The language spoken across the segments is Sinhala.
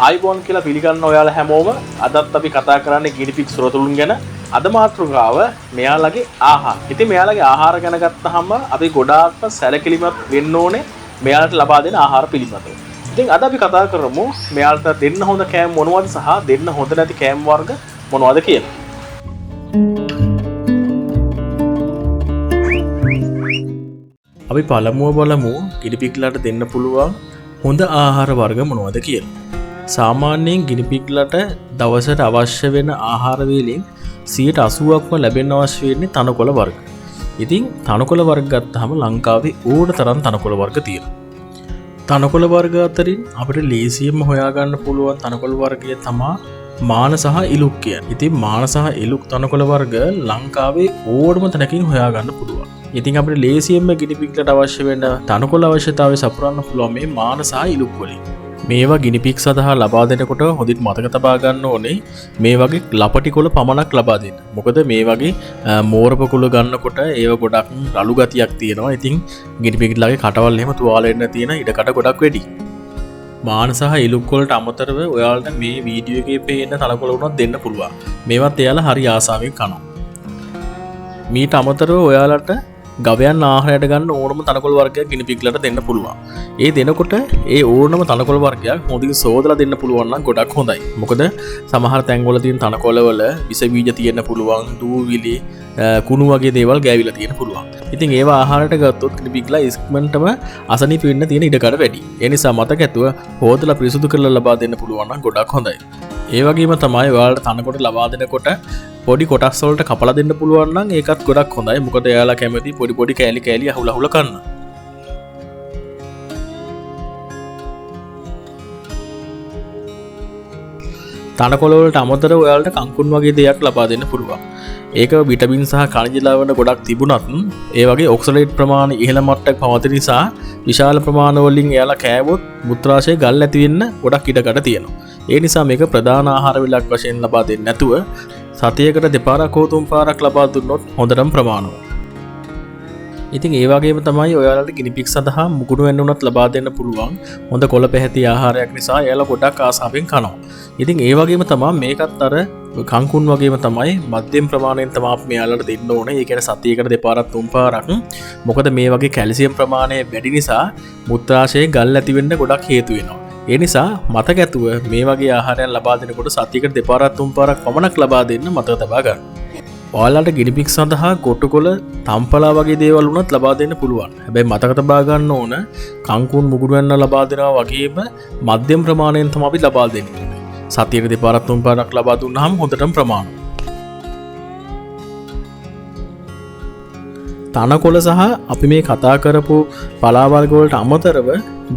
ආයිබෝන් කියලා පිළිගන්න ඔයාලා හැමෝම අදත් අපි කතා කරන්නේ ගිනිපිග් සුරතලුන් ගැන. අද මාතෘකාව මෙයාලගේ ආහාර. ඉතින් මෙයාලගේ ආහාර ගැන ගත්තාම අපි ගොඩාක්ම සැලකිලිමත් වෙන්න ඕනේ මෙයාලට ලබා දෙන ආහාර පිළිබඳව. ඉතින් අද අපි කතා කරමු මෙයාලට දෙන්න හොඳ කෑම මොනවද සහ දෙන්න හොඳ නැති කෑම වර්ග මොනවද කියලා. අපි පළමුව බලමු ගිනිපිග්ලට දෙන්න පුළුවන් හොඳ ආහාර වර්ග මොනවද කියලා. සාමාන්‍යයෙන් ගිනිපිග්ලට දවසට අවශ්‍ය වෙන ආහාර වේලෙන් 80%ක්ම ලැබෙන්න අවශ්‍ය වෙන්නේ තනකොළ වර්ග. ඉතින් තනකොළ වර්ග ගත්තාම ලංකාවේ ඕන තරම් තනකොළ වර්ග තියෙනවා. තනකොළ වර්ග අතරින් අපිට ලේසියෙන්ම හොයාගන්න පුළුවන් තනකොළ වර්ගය තමයි මාන සහ ඉලුක් කියන්නේ. ඉතින් මාන සහ ඉලුක් තනකොළ වර්ග ලංකාවේ ඕනම තැනකින් හොයාගන්න පුළුවන්. ඉතින් අපිට ලේසියෙන්ම ගිනිපිග්ලට අවශ්‍ය වෙන තනකොළ අවශ්‍යතාවය සපුරන්න පුළුවන් මේ මාන සහ ඉලුක් වලින්. මේවා ගිනිපිග් සඳහා ලබා දෙනකොට හොඳින් මතක තබා ගන්න ඕනේ මේ වගේ ලපටි කොළ පමණක් ලබා දෙන්න. මොකද මේ වගේ මෝරප කොළ ගන්නකොට ඒව ගොඩක් රළු ගතියක් තියෙනවා. ඉතින් ගිනිපිග්ලගේ කටවල් එහෙම තුවාල වෙන්න තියෙන ඉඩකඩ ගොඩක් වැඩි. මාන සහ ඉලුක් වලට අමතරව ඔයාලට මේ වීඩියෝ එකේ පේන තනකොළ උනත් දෙන්න පුළුවන්. මේවත් එයාලා හරි ආසාවෙන් කනවා. මීට අමතරව ඔයාලට ගවයන් ආහාරයට ගන්න ඕනම තනකොළ වර්ගයක් ගිනිපිග්ලට දෙන්න පුළුවන්. ඒ දෙනකොට ඒ ඕනම තනකොළ වර්ගයක් හොඳින් සෝදලා දෙන්න පුළුවන් නම් ගොඩක් හොඳයි. මොකද සමහර තැන්වල තියෙන තනකොළ වල විස බීජ තියෙන්න පුළුවන්, දූවිලි, කුණු වගේ දේවල් ගෑවිලා තියෙන්න පුළුවන්. ඉතින් ඒවා ආහාරයට ගත්තොත් ගිනිපිග්ලා ඉක්මනටම අසනීප වෙන්න තියෙන ඉඩකඩ වැඩි. ඒ නිසා මතක ඇතුව හොදලා පිරිසුදු කරලා ලබා දෙන්න පුළුවන් නම් ගොඩක් හොඳයි. ඒ වගේම තමයි ඔයාලට තනකොළ ලබා දෙනකොට පොඩි කොටස් වලට කපලා දෙන්න පුළුවන් නම් ඒකත් ගොඩක් හොඳයි. මොකද එයාලා කැමති පොඩි පොඩි කෑලි කෑලි අහුල කන්න. තනකොළ වලට අමතරව ඔයාලට කංකුන් වගේ දෙයක් ලබා දෙන්න පුළුවන්. ඒක විටමින් සහ khනිජ ලවණ ගොඩක් තිබුණත් ඒ වගේ ඔක්සලේට් ප්‍රමාණය ඉහළ මට්ටමක පවතින නිසා විශාල ප්‍රමාණ වලින් එයාලා කෑවොත් මුත්‍රාශය ගල් ඇති වෙන්න ගොඩක් ඉඩකඩ තියෙනවා. ඒ නිසා මේක ප්‍රධාන ආහාර වේලක් වශයෙන් ලබා දෙන්නේ නැතුව සතියකට දෙපාරක් හෝ තුන් පාරක් ලබා දුන්නොත් හොඳටම ප්‍රමාණවත්. ඉතින් ඒ වගේම තමයි ඔයාලට ගිනිපිග් සඳහා මුකුණු වෙන්න උනත් ලබා දෙන්න පුළුවන් හොඳ කොළ පැහැති ආහාරයක් නිසා එයාලා ගොඩක් ආසාවෙන් කනවා. ඉතින් ඒ වගේම තමයි මේකත් අර කංකුන් වගේම තමයි මධ්‍යම ප්‍රමාණයෙන් තමයි අපි මෙයාලට දෙන්න ඕනේ. ඒ කියන්නේ සතියකට දෙපාරක් තුන් පාරක්. මොකද මේ වගේ කැල්සියම් ප්‍රමාණය වැඩි නිසා මුත්‍රාශයේ ගල් ඇති වෙන්න ගොඩක් හේතු වෙනවා. ඒ නිසා මතක ඇතුව මේ වගේ ආහාරයක් ලබා දෙනකොට සතියකට දෙපාරක් තුන් පාරක් පමණක් ලබා දෙන්න මතක තබා ගන්න. ඔයාලට ගිනිපිග් සඳහා කොටුකොළ, තම්පලා වගේ දේවල් උනත් ලබා දෙන්න පුළුවන්. හැබැයි මතක තබා ගන්න ඕන කංකුන් මුගුරු වෙන්න ලබා දෙනවා වගේම මධ්‍යම ප්‍රමාණයෙන් තමයි අපි ලබා දෙන්නේ. සතියකට දෙපාරක් තුන් පාරක් ලබා දුන්නාම හොඳටම ප්‍රමාණවත්. තනකොළ සහ අපි මේ කතා කරපු පලා වර්ග වලට අමතරව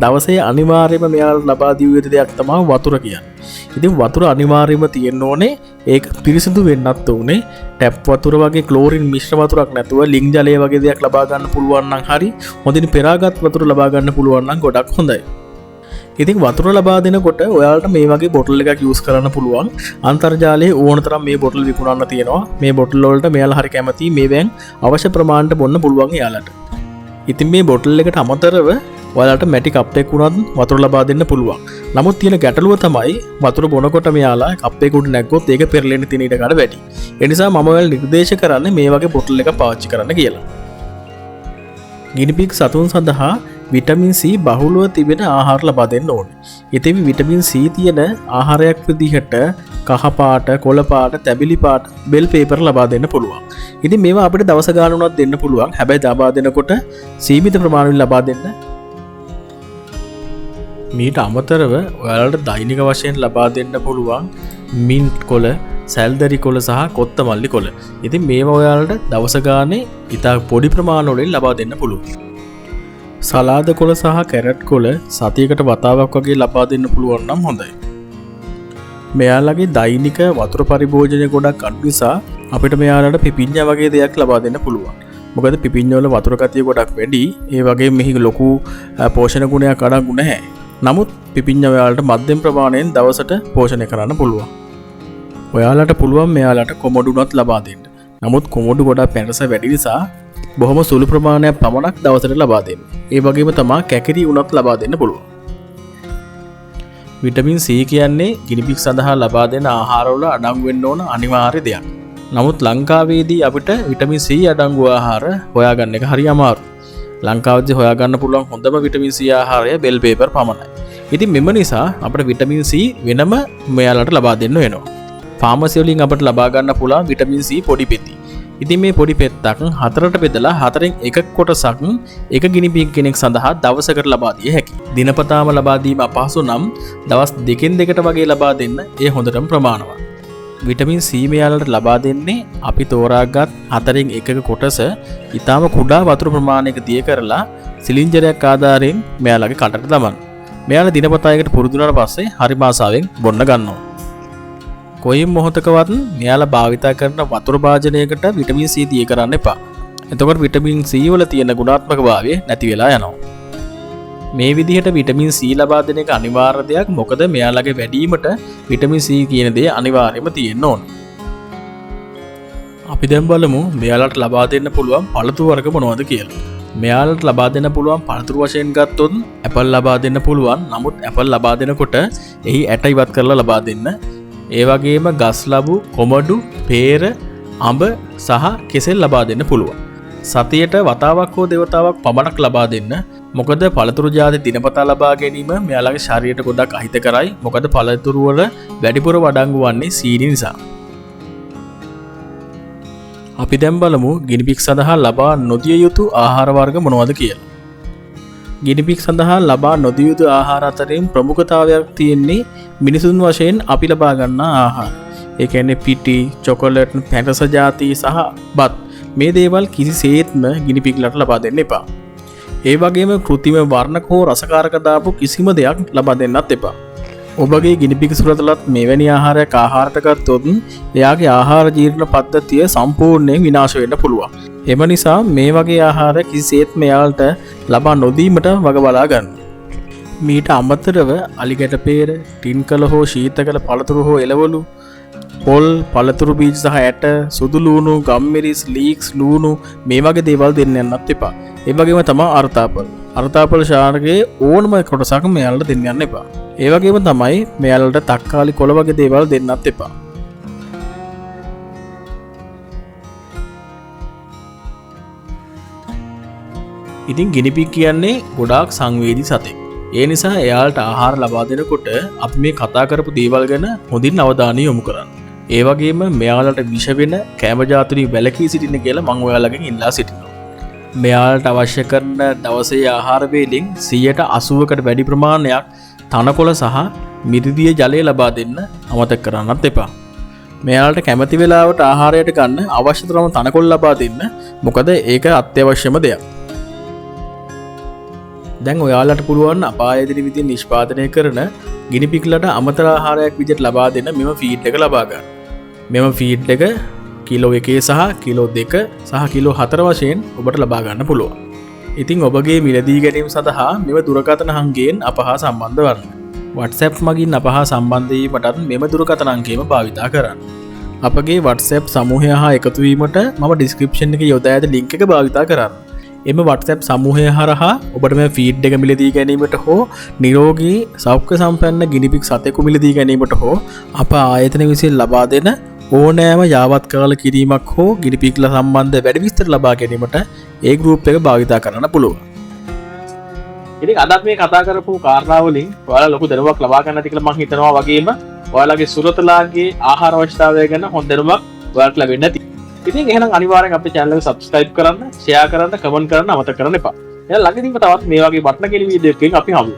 දවසේ අනිවාර්යයෙන්ම මෙයාලට ලබා දිය යුතු දෙයක් තමයි වතුර කියන්නේ. ඉතින් වතුර අනිවාර්යයෙන්ම තියෙන්න ඕනේ. ඒක පිරිසිදු වෙන්නත් ඕනේ. ටැප් වතුර වගේ ක්ලෝරින් මිශ්‍ර වතුරක් නැතුව ලිං ජලය වගේ දෙයක් ලබා ගන්න පුළුවන් නම් හරි. හොඳින් පෙරාගත් වතුර ලබා ගන්න පුළුවන් නම් ගොඩක් හොඳයි. ඉතින් වතුර ලබා දෙනකොට ඔයාලට මේ වගේ බොටල් එකක් යූස් කරන්න පුළුවන්. අන්තර්ජාලයේ ඕන තරම් මේ බොටල් විකුණන්න තියෙනවා. මේ බොටල් වලට මෙයාලා හරි කැමති මේවෙන් අවශ්‍ය ප්‍රමාණයට බොන්න පුළුවන් එයාලට. ඉතින් මේ බොටල් එකට අමතරව ඔයාලට මැටි කප් එකක් උනත් වතුර ලබා දෙන්න පුළුවන්. නමුත් තියෙන ගැටලුව තමයි වතුර බොනකොට මෙයාලා කප් එක උඩ නැග්ගොත් ඒක පෙරලෙන්න තියෙන ඉඩකඩ වැඩි. ඒ නිසා මම ඔයාලට නිර්දේශ කරන්නේ මේ වගේ බොටල් එකක් පාවිච්චි කරන්න කියලා. ගිනිපිග් සතුන් සඳහා විටමින් C බහුලව තිබෙන ආහාර ලබා දෙන්න ඕනේ. ඉතින් විටමින් C තියෙන ආහාරයක් විදිහට කහ පාට, කොළ පාට, තැඹිලි පාට, බෙල් පේපර් ලබා දෙන්න පුළුවන්. ඉතින් මේවා අපිට දවස ගාන උනත් දෙන්න පුළුවන්. හැබැයි ලබා දෙනකොට සීමිත ප්‍රමාණයෙන් ලබා දෙන්න. මීට අමතරව ඔයාලට දෛනික වශයෙන් ලබා දෙන්න පුළුවන් මින්ට් කොළ, සැල්දරි කොළ සහ කොත්තමල්ලි කොළ. ඉතින් මේවා ඔයාලට දවස ගානේ ඉතා පොඩි ප්‍රමාණ වලින් ලබා දෙන්න පුළුවන්. සලාද කොළ සහ කැරට් කොළ සතියකට වතාවක් වගේ ලබා දෙන්න පුළුවන් නම් හොඳයි. මෙයාලගේ දෛනික වතුර පරිභෝජනය ගොඩක් අඩු නිසා අපිට මෙයාලට පිපිඤ්ඤා වගේ දෙයක් ලබා දෙන්න පුළුවන්. මොකද පිපිඤ්ඤා වල වතුර ගතිය ගොඩක් වැඩි. ඒ වගේම මෙහි ලොකු පෝෂණ ගුණයක් අඩංගු නැහැ. නමුත් පිපිඤ්ඤා ඔයාලට මධ්‍යම ප්‍රමාණයෙන් දවසට පෝෂණය කරන්න පුළුවන්. ඔයාලට පුළුවන් මෙයාලට කොමඩු උනත් ලබා දෙන්න. නමුත් කොමඩු ගොඩක් පැනස වැඩි නිසා බොහොම සුළු ප්‍රමාණයක් පමණක් දවසට ලබා දෙන්න. ඒ වගේම තමයි කැකිරි උනත් ලබා දෙන්න පුළුවන්. විටමින් C කියන්නේ ගිනිපික් සඳහා ලබා දෙන ආහාරවල අඩංගු වෙන්න ඕන අනිවාර්ය දෙයක්. නමුත් ලංකාවේදී අපිට විටමින් C අඩංගු ආහාර හොයාගන්න එක හරි අමාරුයි. ලංකාවේදී හොයාගන්න පුළුවන් හොඳම විටමින් C ආහාරය බෙල් පේපර් පමණයි. ඉතින් මෙම නිසා අපිට විටමින් C වෙනම මෙයාලට ලබා දෙන්න වෙනවා. ෆාමසි වලින් අපිට ලබා ගන්න පුළුවන් විටමින් C පොඩි පෙති. ඉතින් මේ පොඩි පෙත්තක් හතරට බෙදලා හතරෙන් එකක කොටසක් එක ගිනිපික් කෙනෙක් සඳහා දවසකට ලබා දිය හැකියි. දිනපතාම ලබා දීම අපහසු නම් දවස් දෙකෙන් දෙකට වගේ ලබා දෙන්න ඒ හොඳටම ප්‍රමාණවත්. විටමින් C මෙයාලට ලබා දෙන්නේ අපි තෝරාගත් හතරෙන් එකක කොටස ඊටාම කුඩා වතුර ප්‍රමාණයක දිය කරලා සිලින්ඩරයක් ආධාරයෙන් මෙයාලගේ කටට දමන්න. මෙයාලා දිනපතා එකට පුරුදු වුණාට පස්සේ හරි ආසාවෙන් බොන්න ගන්නවා. කොයිම් මොහොතකවත් මෙයාලා භාවිතා කරන වතුර භාජනයකට විටමින් C දිය කරන්න එපා. එතකොට විටමින් C වල තියෙන ගුණාත්මක භාවය නැති වෙලා යනවා. මේ විදිහට විටමින් C ලබා දෙන එක අනිවාර්ය දෙයක්. මොකද මෙයාලගේ වැඩිවීමට විටමින් C කියන දේ අනිවාර්යයෙන්ම තියෙන්න ඕන. අපි දැන් බලමු මෙයාලට ලබා දෙන්න පුළුවන් පළතුරු වර්ග මොනවද කියලා. මෙයාලට ලබා දෙන්න පුළුවන් පළතුරු වශයෙන් ගත්තොත් ඇපල් ලබා දෙන්න පුළුවන්. නමුත් ඇපල් ලබා දෙනකොට එහි ඇට ඉවත් කරලා ලබා දෙන්න. ඒ වගේම ගස් ලබු, කොමඩු, peer, අඹ සහ කෙසෙල් ලබා දෙන්න පුළුවන්. සතියට වතාවක් හෝ දෙවතාවක් පමණක් ලබා දෙන්න. මොකද පළතුරු ජාති දිනපතා ලබා ගැනීම මෙයාලගේ ශරීරයට ගොඩක් අහිතකරයි. මොකද පළතුරු වල වැඩිපුර වඩංගු වන්නේ සීනි නිසා. අපි දැන් බලමු ගිනිපික් සඳහා ලබා නොදිය යුතු ආහාර වර්ග මොනවද කියලා. ගිනිපික් සඳහා ලබා නොදිය යුතු ආහාර අතරින් ප්‍රමුඛතාවයක් තියෙන්නේ මිනිසුන් වශයෙන් අපි ලබා ගන්නා ආහාර. ඒ කියන්නේ පිටි, චොකලට්, පැටස ජාති සහ බත්. මේ දේවල් කිසිසේත්ම ගිනිපික්ලට ලබා දෙන්න එපා. ඒ වගේම කෘත්‍රිම වර්ණක හෝ රසකාරක දාපු කිසිම දෙයක් ලබා දෙන්නත් එපා. ඔබගේ ගිනිපික් සුරතලත් මෙවැනි ආහාරයක් ආහාරට ගත්තොත් එයාගේ ආහාර ජීර්ණ පද්ධතිය සම්පූර්ණයෙන් විනාශ වෙන්න පුළුවන්. එම නිසා මේ වගේ ආහාර කිසිසේත්ම එයාලට ලබා නොදීමට වග බලා ගන්න. මීට අමතරව අලිගැට peer, ටින් කළ හෝ ශීතකල පළතුරු හෝ එළවලු, පොල්, පළතුරු බීජ සහ ඇට, සුදු ලූණු, ගම්මිරිස්, ලීක්ස්, ලූණු මේ වගේ දේවල් දෙන්න යන්නත් එපා. ඒ වගේම තමයි අර්තාපල්. අර්තාපල් ශාකයේ ඕනම කොටසක් මෙයාලට දෙන්න යන්න එපා. ඒ වගේම තමයි මෙයාලට තක්කාලි කොළ වගේ දේවල් දෙන්නත් එපා. ඉතින් ගිනිපික් කියන්නේ ගොඩාක් සංවේදී සතෙක්. ඒ නිසා එයාලට ආහාර ලබා දෙනකොට අපි මේ කතා කරපු දේවල් ගැන හොඳින් අවධානය යොමු කරන්න. ඒ වගේම මෙයාලට විෂ වෙන කෑම ජාති වැළකී සිටින්න කියලා මම ඔයාලගෙන් ඉල්ලා සිටිනවා. මෙයාලට අවශ්‍ය කරන දවසේ ආහාර වේලෙන් 80%කට වැඩි ප්‍රමාණයක් තනකොළ සහ මිරිදිය ජලය ලබා දෙන්න අමතක කරන්නත් එපා. මෙයාලට කැමති වෙලාවට ආහාරයට ගන්න අවශ්‍ය තරම තනකොළ ලබා දෙන්න. මොකද ඒක අත්‍යවශ්‍යම දෙයක්. දැන් ඔයාලට පුළුවන් අපායදින විදිහට නිෂ්පාදනය කරන ගිනිපික්ලට අමතර ආහාරයක් විදිහට ලබා දෙන්න මෙම ෆීඩ් එක ලබා ගන්න. මෙම ෆීඩ් එක කිලෝ 1 සහ කිලෝ 2 සහ කිලෝ 4 වශයෙන් ඔබට ලබා ගන්න පුළුවන්. ඉතින් ඔබගේ මිලදී ගැනීම සඳහා මෙම දුරකථන අංකයෙන් අප හා සම්බන්ධ වන්න. WhatsApp මගින් අප හා සම්බන්ධ වීමටත් මෙම දුරකථන අංකයම භාවිතා කරන්න. අපගේ WhatsApp සමූහය හා එකතු වීමට මම description එකේ යොදා ඇති link එක භාවිතා කරන්න. එම WhatsApp සමූහය හරහා ඔබට මේ ෆීඩ් එක මිලදී ගැනීමට හෝ නිරෝගී සෞඛ්‍ය සම්පන්න ගිනිපික් සතෙකු මිලදී ගැනීමට හෝ අප ආයතන විසින් ලබා දෙන ඕනෑම යාවත් කාල කිරීමක් හෝ ගිනිපික්ලා සම්බන්ධ වැඩි විස්තර ලබා ගැනීමට ඒ ගෲප් එක භාවිතා කරන්න පුළුවන්. ඉතින් අදත් මේ කතා කරපු කාරණා වලින් ඔයාලා ලොකු දැනුමක් ලබා ගන්න ඇති කියලා මම හිතනවා. වගේම ඔයාලගේ සුරතලාගේ ආහාර අවශ්‍යතාවය ගැන හොඳ දැනුමක් ඔයාලට ලැබෙන්න ඇති. ඉතින් එහෙනම් අනිවාර්යෙන් අපේ channel එක subscribe කරන්න, share කරන්න, comment කරන්න අමතක කරන්න එපා. එහෙනම් ළඟදීම තවත් මේ වගේ වටිනා කෙලි වීඩියෝ එකකින් අපි හමු.